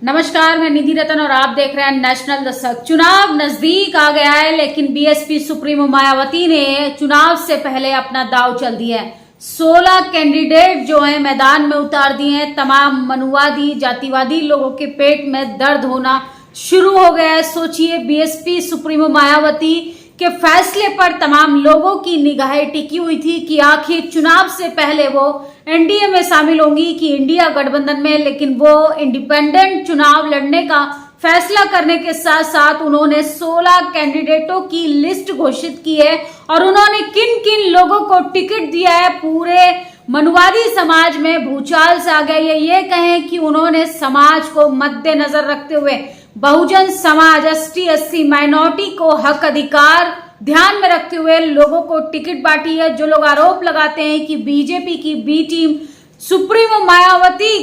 नमस्कार, मैं निधि रतन और आप देख रहे हैं नेशनल दस्तक। चुनाव नजदीक आ गया है, लेकिन बीएसपी सुप्रीमो मायावती ने चुनाव से पहले अपना दांव चल दिया है। 16 कैंडिडेट जो है मैदान में उतार दिए हैं। तमाम मनुवादी जातिवादी लोगों के पेट में दर्द होना शुरू हो गया है। सोचिए, बीएसपी सुप्रीमो मायावती के फैसले पर तमाम लोगों की निगाहें टिकी हुई थी कि आखिर चुनाव से पहले वो एनडीए में शामिल होंगी कि इंडिया गठबंधन में, लेकिन वो इंडिपेंडेंट चुनाव लड़ने का फैसला करने के साथ साथ उन्होंने 16 कैंडिडेटों की लिस्ट घोषित की है और उन्होंने किन किन लोगों को टिकट दिया है। पूरे मनुवादी समाज में भूचाल से आ गया। ये कहें कि उन्होंने समाज को मद्देनजर रखते हुए Bahujan Samaj, ST SC minority को हक अधिकार ध्यान में रखते हुए लोगों को टिकट बांटी है। जो लोग आरोप लगाते हैं कि बीजेपी की बी टीम सुप्रीमो मायावती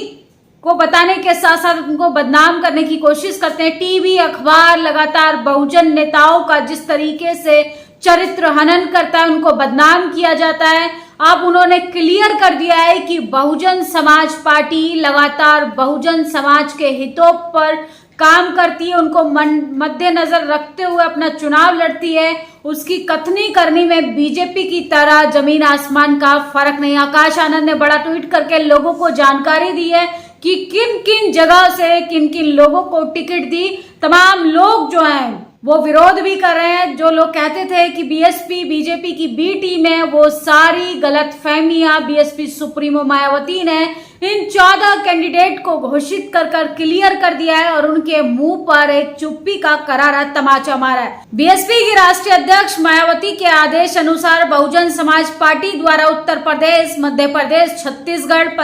को बताने के साथ साथ उनको बदनाम करने की कोशिश करते हैं, टीवी अखबार लगातार बहुजन नेताओं का जिस तरीके से चरित्र हनन करता है, उनको बदनाम किया जाता है। अब उन्होंने क्लियर कर दिया है कि बहुजन समाज पार्टी लगातार बहुजन समाज के हितों पर काम करती है, उनको मद्देनजर रखते हुए अपना चुनाव लड़ती है। उसकी कथनी करनी में बीजेपी की तरह जमीन आसमान का फर्क नहीं। आकाश आनंद ने बड़ा ट्वीट करके लोगों को जानकारी दी है कि किन किन जगह से किन किन लोगों को टिकट दी। तमाम लोग जो हैं वो विरोध भी कर रहे हैं। जो लोग कहते थे कि बीएसपी बीजेपी की बी टीम है, वो सारी गलत फहमियां बीएसपी सुप्रीमो मायावती ने इन 14 कैंडिडेट को घोषित कर क्लियर कर दिया है और उनके मुंह पर एक चुप्पी का करारा तमाचा मारा है। बीएसपी की राष्ट्रीय अध्यक्ष मायावती के आदेश अनुसार बहुजन समाज पार्टी द्वारा उत्तर प्रदेश, मध्य प्रदेश, छत्तीसगढ़,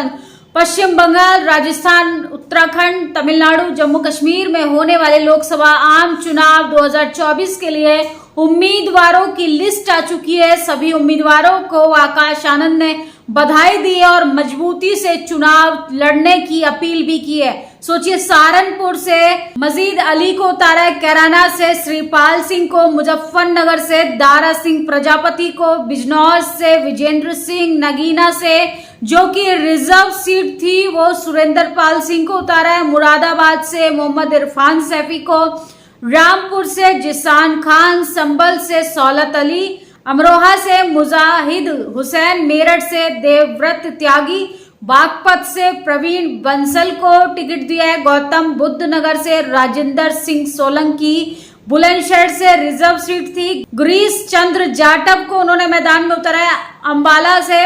पश्चिम बंगाल, राजस्थान, उत्तराखंड, तमिलनाडु, जम्मू कश्मीर में होने वाले लोकसभा आम चुनाव 2024 के लिए उम्मीदवारों की लिस्ट आ चुकी है। सभी उम्मीदवारों को आकाश आनंद ने बधाई दी है और मजबूती से चुनाव लड़ने की अपील भी की है। सोचिए, सहारनपुर से मजीद अली को उतारा है, कैराना से श्रीपाल सिंह को, मुजफ्फरनगर से दारा सिंह प्रजापति को, बिजनौर से विजेंद्र सिंह, नगीना से जो कि रिजर्व सीट थी वो सुरेंद्र पाल सिंह को उतारा है, मुरादाबाद से मोहम्मद इरफान सैफी को, रामपुर से जिसान खान, संभल से सौलत अली, अमरोहा से मुजाहिद हुसैन, मेरठ से देवव्रत त्यागी, बागपत से प्रवीण बंसल को टिकट दिया है, गौतम बुद्ध नगर से राजेंद्र सिंह सोलंकी, बुलंदशहर से रिजर्व सीट थी गुरीश चंद्र जाटव को उन्होंने मैदान में उतारा है, अंबाला से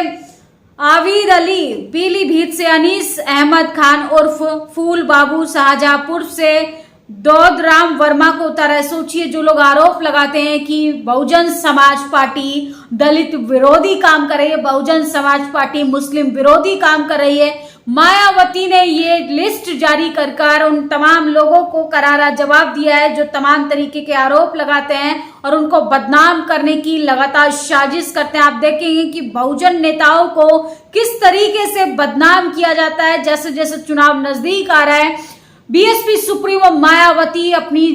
आविद अली, पीलीभीत से अनीस अहमद खान उर्फ फूल बाबू, शाहजहांपुर से दौद राम वर्मा को उतारा है। सोचिए, जो लोग आरोप लगाते हैं कि बहुजन समाज पार्टी दलित विरोधी काम कर रही है, बहुजन समाज पार्टी मुस्लिम विरोधी काम कर रही है, मायावती ने ये लिस्ट जारी कर उन तमाम लोगों को करारा जवाब दिया है जो तमाम तरीके के आरोप लगाते हैं और उनको बदनाम करने की लगातार साजिश करते हैं। आप देखेंगे कि बहुजन नेताओं को किस तरीके से बदनाम किया जाता है। जैसे जैसे चुनाव नजदीक आ रहा है, बीएसपी सुप्रीमो मायावती अपनी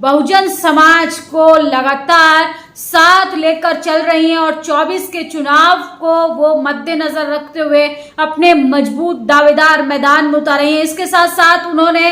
बहुजन समाज को लगातार साथ लेकर चल रही हैं और 24 के चुनाव को वो मद्देनजर रखते हुए अपने मजबूत दावेदार मैदान में उतारे हैं। इसके साथ साथ उन्होंने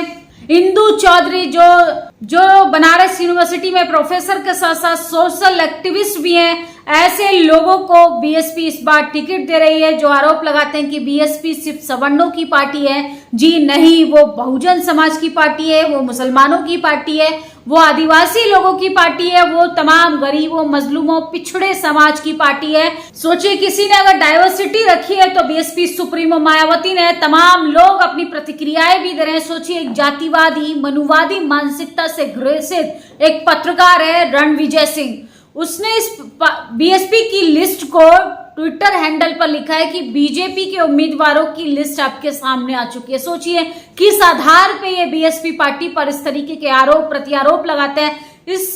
इंदु चौधरी जो बनारस यूनिवर्सिटी में प्रोफेसर के साथ साथ सोशल एक्टिविस्ट भी हैं, ऐसे लोगों को बीएसपी इस बार टिकट दे रही है जो आरोप लगाते हैं कि बीएसपी सिर्फ सवर्णों की पार्टी है। जी नहीं, वो बहुजन समाज की पार्टी है, वो मुसलमानों की पार्टी है, वो आदिवासी लोगों की पार्टी है, वो तमाम गरीबों, मजलूमों, पिछड़े समाज की पार्टी है। सोचिए, किसी ने अगर डाइवर्सिटी रखी है तो बीएसपी सुप्रीमो मायावती ने। तमाम लोग अपनी प्रतिक्रियाएं भी दे रहे हैं। सोचिए, एक जातिवादी मनुवादी मानसिकता से ग्रसित एक पत्रकार है रणविजय सिंह, उसने इस बीएसपी की लिस्ट को ट्विटर हैंडल पर लिखा है कि बीजेपी के उम्मीदवारों की लिस्ट आपके सामने आ चुकी है। सोचिए किस आधार पे ये बीएसपी पार्टी पर इस तरीके के आरोप प्रत्यारोप लगाते हैं। इस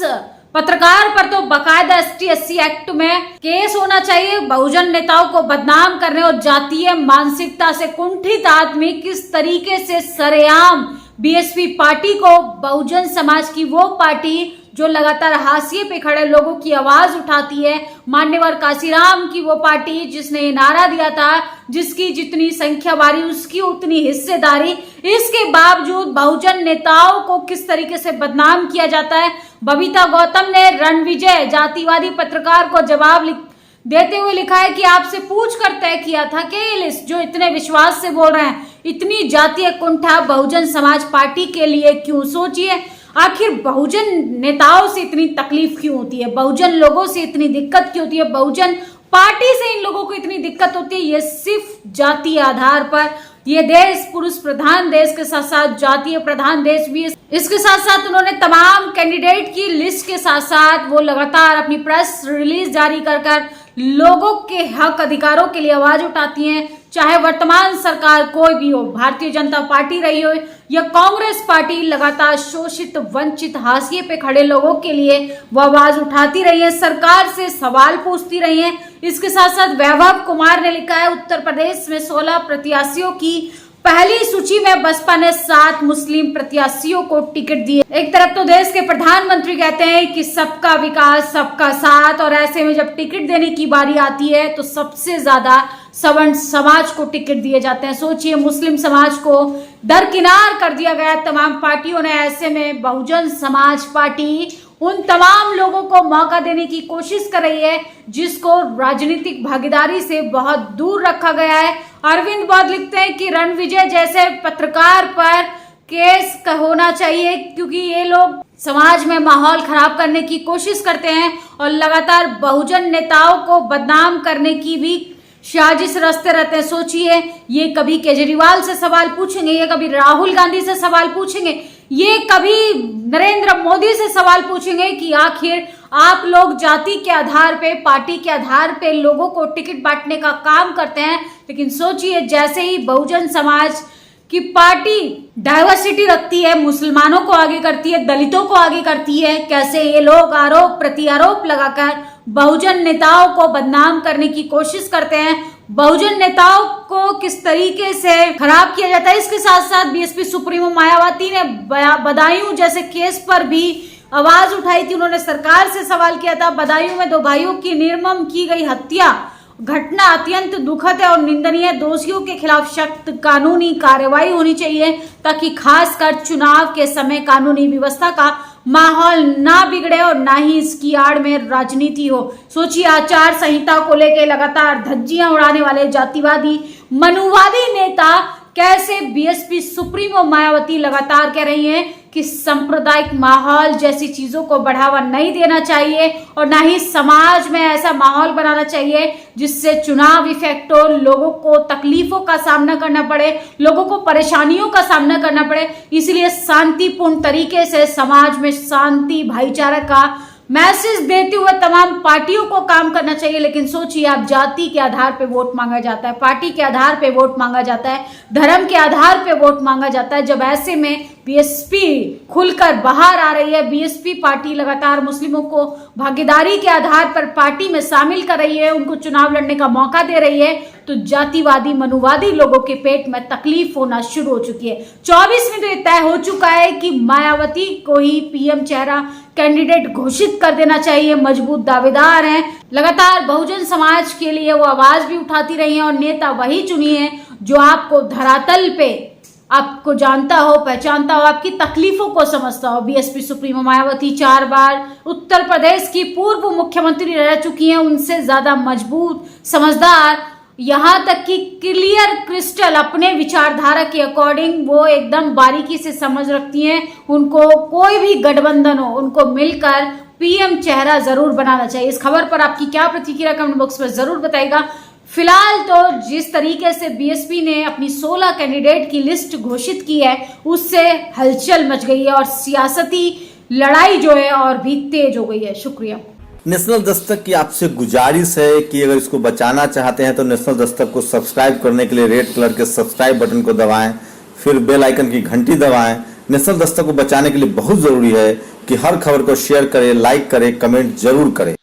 पत्रकार पर तो बाकायदा एसटी एससी एक्ट में केस होना चाहिए। बहुजन नेताओं को बदनाम करने और जातीय मानसिकता से कुंठित आदमी किस तरीके से सरेआम बीएसपी पार्टी को, बहुजन समाज की वो पार्टी जो लगातार हाशिए पे खड़े लोगों की आवाज उठाती है। मान्यवर काशीराम की वो पार्टी जिसने ये नारा दिया था, जिसकी जितनी संख्या बारी उसकी उतनी हिस्सेदारी, इसके बावजूद बहुजन नेताओं को किस तरीके से बदनाम किया जाता है। बबीता गौतम ने रणविजय जातिवादी पत्रकार को जवाब देते हुए लिखा है कि आपसे पूछ कर तय किया था कि ये लिस्ट जो इतने विश्वास से बोल रहे हैं, इतनी जातीय कुंठा बहुजन समाज पार्टी के लिए क्यों? सोचिए, आखिर बहुजन नेताओं से इतनी तकलीफ क्यों होती है, बहुजन लोगों से इतनी दिक्कत क्यों होती है, बहुजन पार्टी से इन लोगों को इतनी दिक्कत होती है? ये सिर्फ जातीय आधार पर। ये देश पुरुष प्रधान देश के साथ साथ जातीय प्रधान देश भी है। इसके साथ साथ उन्होंने तमाम कैंडिडेट की लिस्ट के साथ साथ वो लगातार अपनी प्रेस रिलीज जारी कर लोगों के हक अधिकारों के लिए आवाज उठाती हैं। चाहे वर्तमान सरकार कोई भी हो, भारतीय जनता पार्टी रही हो या कांग्रेस पार्टी, लगातार शोषित वंचित हाशिए पे खड़े लोगों के लिए वो आवाज उठाती रही है, सरकार से सवाल पूछती रही है। इसके साथ साथ वैभव कुमार ने लिखा है, उत्तर प्रदेश में 16 प्रत्याशियों की पहली सूची में बसपा ने 7 मुस्लिम प्रत्याशियों को टिकट दिए। एक तरफ तो देश के प्रधानमंत्री कहते हैं कि सबका विकास सबका साथ, और ऐसे में जब टिकट देने की बारी आती है तो सबसे ज्यादा सवर्ण समाज को टिकट दिए जाते हैं। सोचिए, मुस्लिम समाज को दरकिनार कर दिया गया तमाम पार्टियों ने। ऐसे में बहुजन समाज पार्टी उन तमाम लोगों को मौका देने की कोशिश कर रही है जिसको राजनीतिक भागीदारी से बहुत दूर रखा गया है। अरविंद बौद्ध लिखते हैं कि रणविजय जैसे पत्रकार पर केस होना चाहिए, क्योंकि ये लोग समाज में माहौल खराब करने की कोशिश करते हैं और लगातार बहुजन नेताओं को बदनाम करने की भी साजिश रचते रहते हैं। सोचिए, ये कभी केजरीवाल से सवाल पूछेंगे, ये कभी राहुल गांधी से सवाल पूछेंगे, ये कभी नरेंद्र मोदी से सवाल पूछेंगे कि आखिर आप लोग जाति के आधार पे, पार्टी के आधार पे लोगों को टिकट बांटने का काम करते हैं। लेकिन सोचिए, जैसे ही बहुजन समाज की पार्टी डाइवर्सिटी रखती है, मुसलमानों को आगे करती है, दलितों को आगे करती है, कैसे ये लोग आरोप प्रत्यारोप लगाकर बहुजन नेताओं को बदनाम करने की कोशिश करते हैं, बहुजन नेताओं को किस तरीके से खराब किया जाता है। इसके साथ साथ बीएसपी सुप्रीमो मायावती ने बदायूं जैसे केस पर भी आवाज उठाई थी। उन्होंने सरकार से सवाल किया था, बदायूं में 2 भाइयों की निर्मम की गई हत्या घटना अत्यंत दुखद है और निंदनीय, दोषियों के खिलाफ सख्त कानूनी कार्रवाई होनी चाहिए ताकि खासकर चुनाव के समय कानूनी व्यवस्था का माहौल ना बिगड़े और ना ही इसकी आड़ में राजनीति हो। सोचिए, आचार संहिता को लेकर लगातार धज्जियां उड़ाने वाले जातिवादी मनुवादी नेता कैसे बीएसपी सुप्रीमो मायावती लगातार कह रही हैं कि सांप्रदायिक माहौल जैसी चीजों को बढ़ावा नहीं देना चाहिए और ना ही समाज में ऐसा माहौल बनाना चाहिए जिससे चुनाव इफेक्ट हो, लोगों को तकलीफों का सामना करना पड़े, लोगों को परेशानियों का सामना करना पड़े। इसलिए शांतिपूर्ण तरीके से समाज में शांति भाईचारा का मैसेज देते हुए तमाम पार्टियों को काम करना चाहिए। लेकिन सोचिए, आप जाति के आधार पे वोट मांगा जाता है, पार्टी के आधार पे वोट मांगा जाता है, धर्म के आधार पे वोट मांगा जाता है। जब ऐसे में बीएसपी खुलकर बाहर आ रही है, बीएसपी पार्टी लगातार मुस्लिमों को भागीदारी के आधार पर पार्टी में शामिल कर रही है, उनको चुनाव लड़ने का मौका दे रही है, तो जातिवादी मनुवादी लोगों के पेट में तकलीफ होना शुरू हो चुकी है। 24 में तो ये तय हो चुका है कि मायावती को ही पीएम चेहरा कैंडिडेट घोषित कर देना चाहिए। मजबूत दावेदार हैं, लगातार बहुजन समाज के लिए वो आवाज भी उठाती रही हैं और नेता वही चुनी है जो आपको धरातल पे आपको जानता हो, पहचानता हो, आपकी तकलीफों को समझता हो। बीएसपी सुप्रीमो मायावती 4 बार उत्तर प्रदेश की पूर्व मुख्यमंत्री रह चुकी हैं, उनसे ज्यादा मजबूत, समझदार, यहाँ तक कि क्लियर क्रिस्टल अपने विचारधारा के अकॉर्डिंग वो एकदम बारीकी से समझ रखती हैं। उनको कोई भी गठबंधन हो, उनको मिलकर पीएम चेहरा जरूर बनाना चाहिए। इस खबर पर आपकी क्या प्रतिक्रिया कमेंट बॉक्स में जरूर बताइएगा। फिलहाल तो जिस तरीके से बीएसपी ने अपनी 16 कैंडिडेट की लिस्ट घोषित की है, उससे हलचल मच गई है और सियासती लड़ाई जो है और भी तेज हो गई है। शुक्रिया। नेशनल दस्तक की आपसे गुजारिश है कि अगर इसको बचाना चाहते हैं तो नेशनल दस्तक को सब्सक्राइब करने के लिए रेड कलर के सब्सक्राइब बटन को दबाएं, फिर बेल आइकन की घंटी दबाएं। नेशनल दस्तक को बचाने के लिए बहुत जरूरी है कि हर खबर को शेयर करें, लाइक करें, कमेंट जरूर करें।